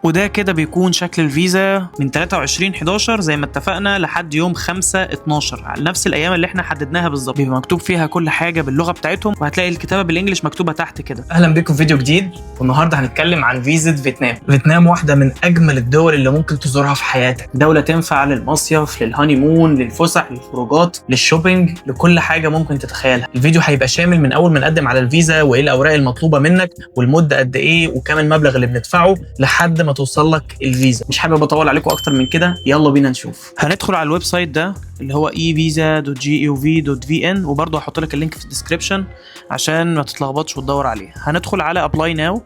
وده كده بيكون شكل الفيزا من 23/11 زي ما اتفقنا لحد يوم 5/12 على نفس الايام اللي احنا حددناها بالظبط. بيبقى مكتوب فيها كل حاجه باللغه بتاعتهم، وهتلاقي الكتابه بالانجلش مكتوبه تحت كده. اهلا بكم في فيديو جديد، والنهارده هنتكلم عن فيزا فيتنام. فيتنام واحده من اجمل الدول اللي ممكن تزورها في حياتك. دوله تنفع للمصيف، للهاني مون، للفسح، للخروجات، للشوبينج، لكل حاجه ممكن تتخيلها. الفيديو هيبقى شامل من اول ما نقدم على الفيزا وايه الاوراق المطلوبه منك والمده قد ايه وكم المبلغ اللي بندفعه لحد ما توصل لك الفيزا. مش حابب اطول عليكم اكتر من كده، يلا بينا نشوف. هندخل على الويب سايت ده اللي هو evisa.gov.vn، وبرضه هحط لك اللينك في الديسكريبشن عشان ما تتلخبطش وتدور عليه. هندخل على ابلاي ناو.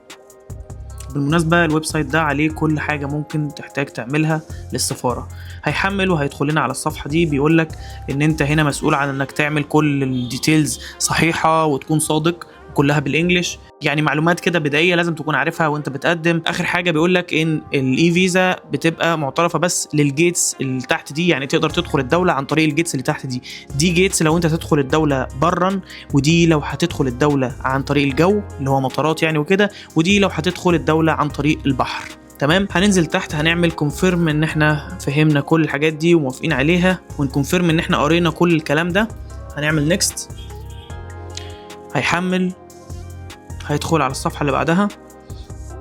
بالمناسبه الويب سايت ده عليه كل حاجه ممكن تحتاج تعملها للسفاره. هيحمل وهيدخل لنا على الصفحه دي، بيقول لك ان انت هنا مسؤول عن انك تعمل كل الديتيلز صحيحه وتكون صادق، كلها بالانجلش، يعني معلومات كده بدائيه لازم تكون عارفها وانت بتقدم. اخر حاجه بيقول لك ان الاي فيزا بتبقى معترفه بس للجيتس اللي تحت دي، يعني تقدر تدخل الدوله عن طريق الجيتس اللي تحت دي. دي جيتس لو انت تدخل الدوله برا، ودي لو هتدخل الدوله عن طريق الجو اللي هو مطارات يعني وكده، ودي لو هتدخل الدوله عن طريق البحر. تمام. هننزل تحت هنعمل كونفيرم ان احنا فهمنا كل الحاجات دي وموافقين عليها، ونكونفيرم ان احنا قرينا كل الكلام ده. هنعمل نيكست. هيحمل، هيدخل على الصفحة اللي بعدها.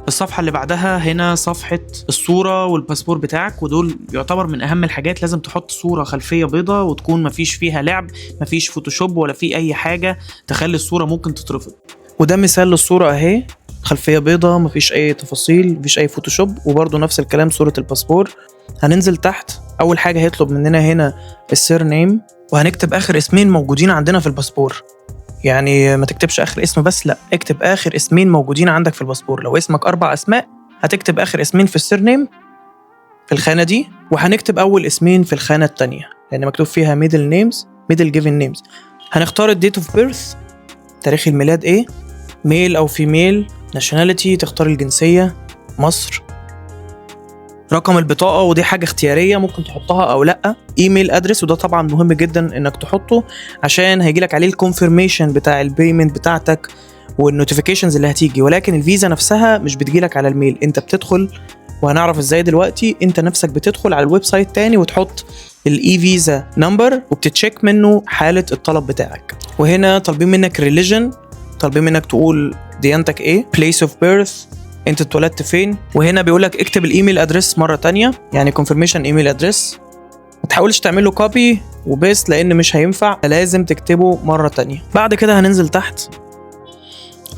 الصفحة اللي بعدها هنا صفحة الصورة والباسبور بتاعك، ودول يعتبر من أهم الحاجات. لازم تحط صورة خلفية بيضة وتكون مفيش فيها لعب، مفيش فوتوشوب ولا في أي حاجة تخلي الصورة ممكن تترفض. وده مثال للصورة أهي، خلفية بيضة مفيش أي تفاصيل، مفيش أي فوتوشوب. وبرضو نفس الكلام صورة الباسبور. هننزل تحت، أول حاجة هيطلب مننا هنا السير نيم، وهنكتب آخر اسمين موجودين عندنا في الباسبور. يعني ما تكتبش آخر اسم بس، لا، اكتب آخر اسمين موجودين عندك في الباسبور. لو اسمك 4 أسماء هتكتب آخر اسمين في السيرنيم في الخانة دي، وهنكتب أول اسمين في الخانة التانية لأن مكتوب فيها middle given names. هنختار الديت اوف بيرث، تاريخ الميلاد ايه، ميل أو فيميل. nationality تختار الجنسية، مصر. رقم البطاقة، ودي حاجة اختيارية ممكن تحطها أو لأ. إيميل أدرس، وده طبعا مهم جدا إنك تحطه عشان هيجيلك عليه الكونفيرميشن بتاع البيمنت بتاعتك والنوتيفيكيشنز اللي هتيجي. ولكن الفيزا نفسها مش بتجيلك على الميل، أنت بتدخل، وهنعرف إزاي دلوقتي. أنت نفسك بتدخل على الويب سايت تاني وتحط الإي فيزا نمبر وبتتشيك منه حالة الطلب بتاعك. وهنا طالبين منك ريليجن، طالبين منك تقول ديانتك إيه، place of birth، انت اتولدت فين. وهنا بيقولك اكتب الايميل ادرس مرة تانية، يعني confirmation ايميل ادرس. ما تحاولش تعمله كوبي وبيست لان مش هينفع، لازم تكتبه مرة تانية. بعد كده هننزل تحت.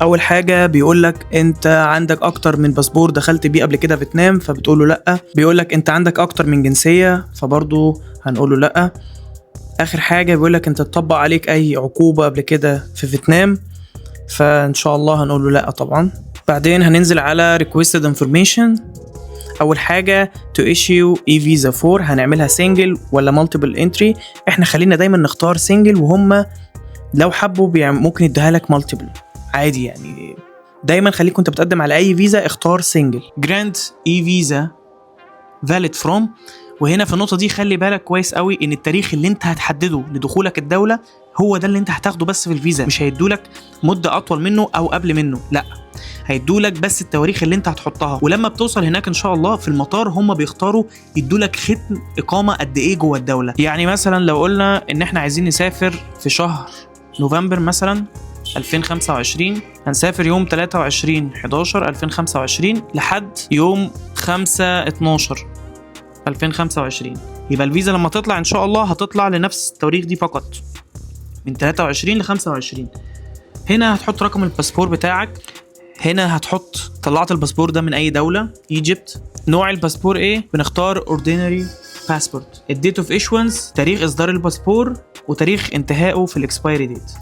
اول حاجة بيقولك انت عندك اكتر من باسبور دخلت بيه قبل كده فيتنام، فبتقوله لا. بيقولك انت عندك اكتر من جنسية، فبرضو هنقوله لا. اخر حاجة بيقولك انت تطبق عليك اي عقوبة قبل كده في فيتنام، فان شاء الله هنقوله لا طبعا. بعدين هننزل على requested information. أول حاجة to issue e-visa for، هنعملها single ولا multiple entry. احنا خلينا دايما نختار single، وهم لو حبوا ممكن يديها لك multiple عادي. يعني دايما خليك كنت بتقدم على أي فيزا اختار single. grant e-visa valid from، وهنا في النقطة دي خلي بالك كويس قوي ان التاريخ اللي انت هتحدده لدخولك الدولة هو ده اللي انت هتاخده بس في الفيزا. مش هيدولك مدة أطول منه أو قبل منه، لأ، هيدولك بس التواريخ اللي انت هتحطها. ولما بتوصل هناك ان شاء الله في المطار هم بيختاروا يدولك ختم اقامه قد ايه جوه الدوله. يعني مثلا لو قلنا ان احنا عايزين نسافر في شهر نوفمبر مثلا 2025، هنسافر يوم 23/11/2025 لحد يوم 5/12/2025. يبقى الفيزا لما تطلع ان شاء الله هتطلع لنفس التواريخ دي فقط، من 23 ل 25. هنا هتحط رقم الباسبور بتاعك. هنا هتحط طلعت الباسبور ده من اي دولة، ايجيبت. نوع الباسبور ايه، بنختار ordinary passport. الديت اوف ايشوانس، تاريخ اصدار الباسبور وتاريخ انتهائه في الاكسبايري ديت.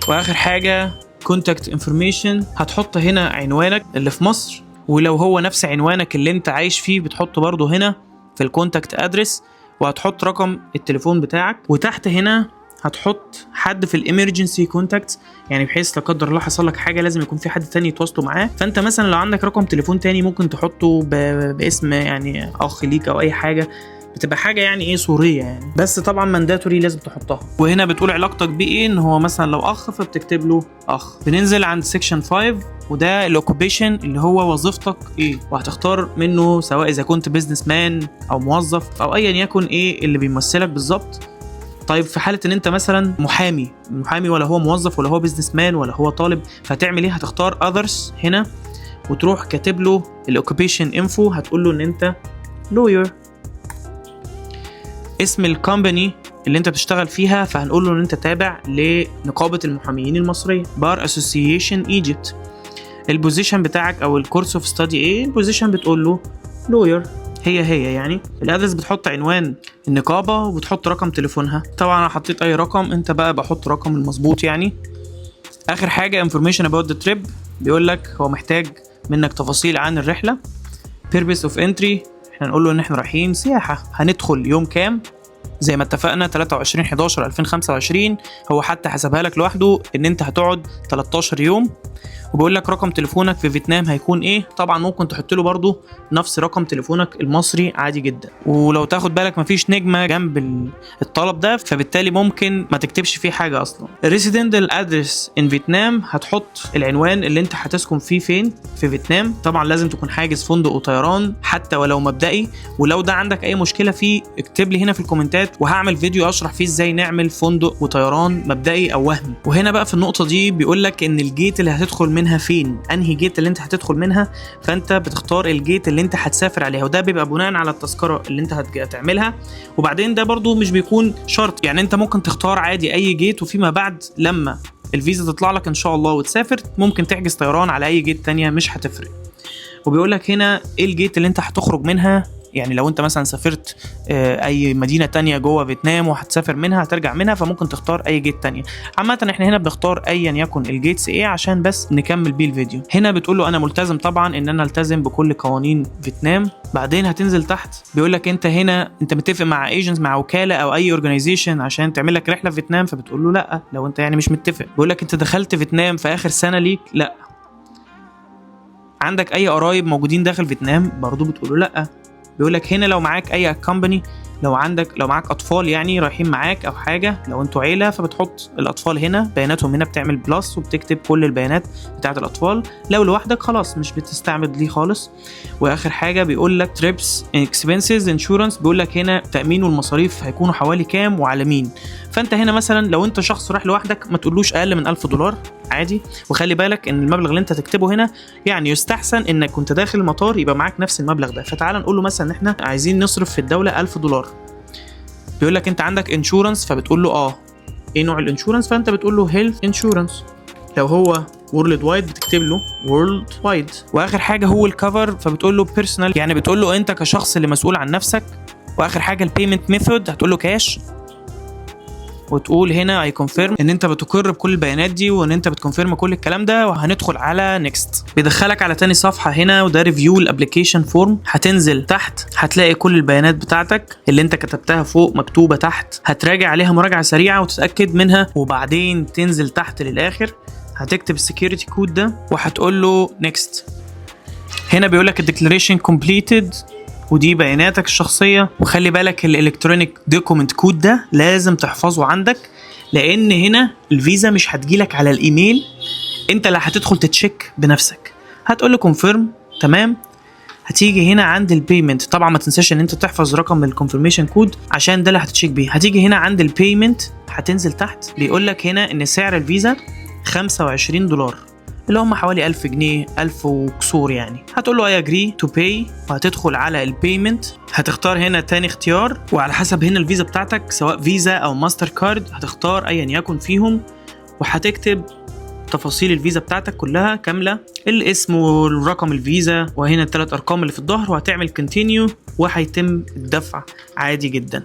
واخر حاجة contact information، هتحط هنا عنوانك اللي في مصر، ولو هو نفس عنوانك اللي انت عايش فيه بتحطه برضو هنا في الكونتاكت ادرس، وهتحط رقم التليفون بتاعك. وتحت هنا هتحط حد في الامرجنسي كونتاكت، يعني بحيث لا قدر الله حصل لك حاجه لازم يكون في حد تاني يتواصلوا معاه. فانت مثلا لو عندك رقم تليفون تاني ممكن تحطه باسم يعني اخ ليك او اي حاجه، بتبقى حاجه يعني ايه صوريه يعني، بس طبعا مانداتوري لازم تحطها. وهنا بتقول علاقتك بيه ايه، ان هو مثلا لو اخ فبتكتب له اخ. بننزل عند سيكشن 5 وده الاوكوبيشن اللي هو وظيفتك ايه، وهتختار منه سواء اذا كنت بيزنس مان او موظف او ايا يكن ايه اللي بيمثلك بالظبط. طيب في حاله ان انت مثلا محامي ولا هو موظف ولا هو بيزنس مان ولا هو طالب، فهتعمل ايه؟ هتختار others هنا وتروح كاتب له الاوكوبيشن انفو، هتقول له ان انت لوير. اسم الكومباني اللي انت بتشتغل فيها، فهنقول له ان انت تابع لنقابه المحاميين المصريه بار اسوسيشن ايجيبت. البوزيشن بتاعك او الكورس اوف ستادي ايه، البوزيشن بتقول له لوير هي يعني. الادرس بتحط عنوان النقابه وبتحط رقم تليفونها. طبعا انا حطيت اي رقم، انت بقى بحط رقم المظبوط يعني. اخر حاجه information about the trip، بيقول لك هو محتاج منك تفاصيل عن الرحله. purpose of entry، احنا نقول له ان احنا رايحين سياحه، هندخل يوم كام زي ما اتفقنا 23/11/2025. هو حتى حسبها لك لوحده ان انت هتقعد 13 يوم. وبيقول لك رقم تليفونك في فيتنام هيكون ايه. طبعا ممكن تحط له برضو نفس رقم تليفونك المصري عادي جدا. ولو تاخد بالك مفيش نجمه جنب الطلب ده، فبالتالي ممكن ما تكتبش فيه حاجه اصلا. ريسيدنتال ادرس ان فيتنام، هتحط العنوان اللي انت هتسكن فيه فين في فيتنام. طبعا لازم تكون حاجز فندق وطيران حتى ولو مبدئي، ولو ده عندك اي مشكله فيه اكتب لي هنا في الكومنتات وهعمل فيديو اشرح فيه ازاي نعمل فندق وطيران مبدئي او وهمي. وهنا بقى في النقطه دي بيقول لك ان الجيت اللي هتدخل منها فين، انهي جيت اللي انت هتدخل منها، فانت بتختار الجيت اللي انت هتسافر عليها، وده بيبقى بناء على التذكره اللي انت هتعملها. وبعدين ده برضو مش بيكون شرط يعني، انت ممكن تختار عادي اي جيت، وفيما بعد لما الفيزا تطلع لك ان شاء الله وتسافر ممكن تحجز طيران على اي جيت تانية مش هتفرق. وبيقول لك هنا ايه الجيت اللي انت هتخرج منها، يعني لو انت مثلا سافرت اي مدينه تانية جوه فيتنام وهتسافر منها هترجع منها، فممكن تختار اي جيت تانية. عامه احنا هنا بنختار ايا يكن الجيتس ايه عشان بس نكمل بيه الفيديو. هنا بتقول له انا ملتزم طبعا ان انا التزم بكل قوانين فيتنام. بعدين هتنزل تحت بيقول لك انت هنا انت متفق مع ايجنتس، مع وكاله او اي اورجانيزيشن عشان تعمل لك رحله في فيتنام، فبتقول له لا لو انت يعني مش متفق. بيقول لك انت دخلت فيتنام في اخر سنه ليك، لا. عندك اي قرايب موجودين داخل فيتنام، برضو بتقول له لا. بيقول لك هنا لو معاك اي كومباني، لو معاك اطفال يعني رايحين معاك او حاجه، لو انتوا عيله فبتحط الاطفال هنا بياناتهم هنا، بتعمل بلس وبتكتب كل البيانات بتاعه الاطفال. لو لوحدك خلاص مش بتستعمل دي خالص. واخر حاجه بيقول لك تريبس اكسبنسز انشورنس، بيقول لك هنا التامين والمصاريف هيكونوا حوالي كام وعلى مين. فانت هنا مثلا لو انت شخص رايح لوحدك ما تقولوش اقل من $1000 عادي. وخلي بالك ان المبلغ اللي انت تكتبه هنا يعني يستحسن انك كنت داخل المطار يبقى معاك نفس المبلغ ده. فتعال نقول له مثلا ان احنا عايزين نصرف في الدوله $1000. بيقول لك انت عندك انشورنس، فبتقول له ايه نوع الانشورنس، فانت بتقول له هيلث انشورنس. لو هو وورلد وايد بتكتب له وورلد وايد. واخر حاجه هو الكفر، فبتقول له بيرسونال، يعني بتقول له انت كشخص اللي مسؤول عن نفسك. واخر حاجه البيمنت ميثود، هتقول له كاش، وتقول هنا اي كونفيرم ان انت بتقر بكل البيانات دي وان انت بتكونفيرم كل الكلام ده. وهندخل على نيكست. بيدخلك على تاني صفحه هنا، وده ريفيو الابلكيشن فورم. هتنزل تحت هتلاقي كل البيانات بتاعتك اللي انت كتبتها فوق مكتوبه تحت، هتراجع عليها مراجعه سريعه وتتاكد منها. وبعدين تنزل تحت للاخر هتكتب السكيورتي كود ده وهتقول له نيكست. هنا بيقول لك الديكلاريشن كومبليتد، ودي بياناتك الشخصيه. وخلي بالك الالكترونيك دوكيمنت كود ده لازم تحفظه عندك، لان هنا الفيزا مش هتجيلك على الايميل، انت اللي هتدخل تتشيك بنفسك. هتقول له كونفيرم تمام. هتيجي هنا عند البيمنت، طبعا ما تنساش ان انت تحفظ رقم الكونفيرميشن كود عشان ده اللي هتتشيك بيه. هتيجي هنا عند البيمنت، هتنزل تحت بيقول لك هنا ان سعر الفيزا $25 اللي هم حوالي 1000 جنيه 1000 وكسور يعني. هتقول له I agree to pay، وهتدخل على البيمنت. هتختار هنا تاني اختيار، وعلى حسب هنا الفيزا بتاعتك سواء فيزا او ماستر كارد هتختار ايا يكن فيهم. وهتكتب تفاصيل الفيزا بتاعتك كلها كامله، الاسم والرقم الفيزا وهنا ال3 ارقام اللي في الظهر، وهتعمل كونتينيو وهيتم الدفع عادي جدا.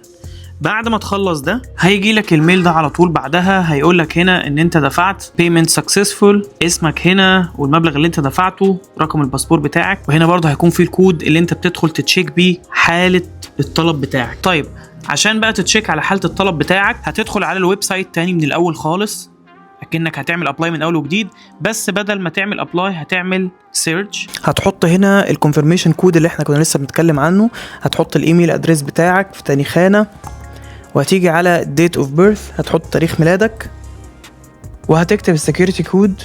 بعد ما تخلص ده هيجي لك الميل ده على طول. بعدها هيقول لك هنا ان انت دفعت payment successful، اسمك هنا والمبلغ اللي انت دفعته، رقم الباسبور بتاعك، وهنا برضه هيكون فيه الكود اللي انت بتدخل تتشيك بيه حالة الطلب بتاعك. طيب عشان بقى تتشيك على حالة الطلب بتاعك هتدخل على الويب سايت تاني من الاول خالص اكنك هتعمل ابلاي من اول وجديد، بس بدل ما تعمل ابلاي هتعمل سيرش. هتحط هنا الكونفirmation كود اللي احنا كنا لسه بنتكلم عنه، هتحط الايميل ادريس بتاعك في تاني خانه، وهتيجي على date of birth هتحط تاريخ ميلادك، وهتكتب السكيورتي كود،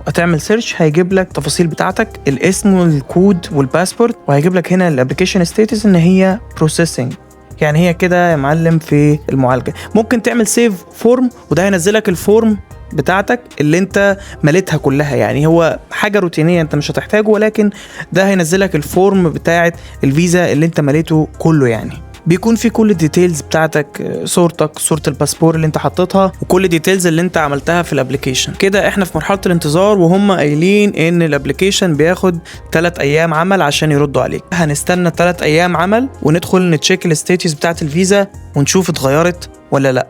هتعمل سيرش، هيجيب لك التفاصيل بتاعتك، الاسم والكود والباسبورت، وهيجيب لك هنا الابلكيشن ستاتس ان هي بروسيسنج، يعني هي كده يا معلم في المعالجه. ممكن تعمل سيف فورم، وده هينزلك الفورم بتاعتك اللي انت مليتها كلها، يعني هو حاجه روتينيه انت مش هتحتاجه، ولكن ده هينزلك الفورم بتاعت الفيزا اللي انت مليته كله. يعني بيكون في كل الديتيلز بتاعتك، صورتك، صورة الباسبور اللي انت حطيتها، وكل الديتيلز اللي انت عملتها في الابليكيشن. كده احنا في مرحلة الانتظار، وهم قايلين ان الابليكيشن بياخد 3 ايام عمل عشان يردوا عليك. هنستنى 3 ايام عمل وندخل نتشيك الستاتس بتاعت الفيزا ونشوف اتغيرت ولا لا.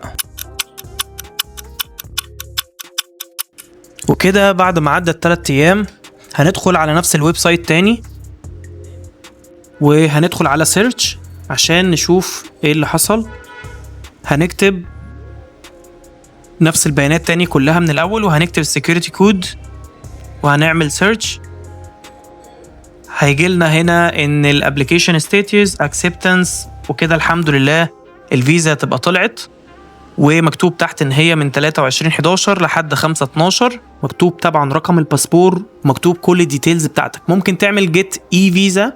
وكده بعد ما عدت 3 ايام هندخل على نفس الويب سايت تاني، وهندخل على سيرش عشان نشوف ايه اللي حصل. هنكتب نفس البيانات تاني كلها من الاول، وهنكتب السكيورتي كود وهنعمل سيرش. هيجي لنا هنا ان الابليكيشن ستاتس اكسبتنس، وكده الحمد لله الفيزا تبقى طلعت، ومكتوب تحت ان هي من 23/11 لحد 5/12. مكتوب طبعا رقم الباسبور، مكتوب كل الديتيلز بتاعتك. ممكن تعمل جيت اي فيزا،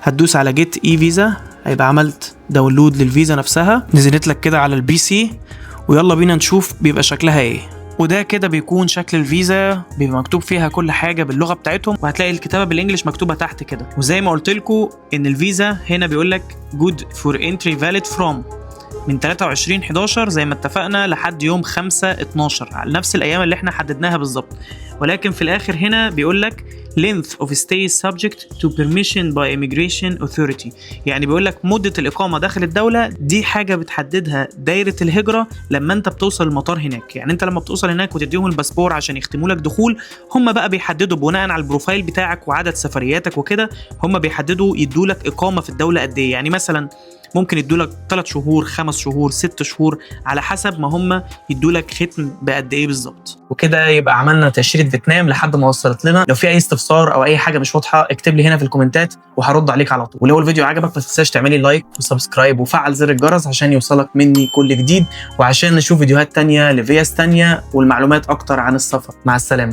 هتدوس على جيت اي فيزا هيبقى عملت داونلود للفيزا نفسها، نزلت لك كده على البي سي. ويلا بينا نشوف بيبقى شكلها ايه. وده كده بيكون شكل الفيزا، بيبقى مكتوب فيها كل حاجه باللغه بتاعتهم، وهتلاقي الكتابه بالانجلش مكتوبه تحت كده. وزي ما قلت لكم ان الفيزا هنا بيقول لك good for entry valid from من 23/11 زي ما اتفقنا لحد يوم 5/12 على نفس الايام اللي احنا حددناها بالظبط. ولكن في الاخر هنا بيقول لك length of stay subject to permission by immigration authority، يعني بيقول لك مدة الإقامة داخل الدولة دي حاجة بتحددها دايرة الهجرة لما أنت بتوصل المطار هناك. يعني أنت لما بتوصل هناك وتديهم الباسبور عشان يختموا لك دخول، هم بقى بيحددوا بناء على البروفايل بتاعك وعدد سفرياتك وكده، هم بيحددوا يدوا لك إقامة في الدولة قد إيه. يعني مثلا ممكن يدولك 3 شهور، 5 شهور، 6 شهور، على حسب ما هم يدولك ختم بقد ايه بالظبط. وكده يبقى عملنا تأشيرة فيتنام لحد ما وصلت لنا. لو في اي استفسار او اي حاجه مش واضحه اكتب لي هنا في الكومنتات وهرد عليك على طول. ولو الفيديو عجبك ما تنساش تعملي لايك وسبسكرايب وفعل زر الجرس عشان يوصلك مني كل جديد، وعشان نشوف فيديوهات تانية لفيز تانية والمعلومات اكتر عن السفر. مع السلامه.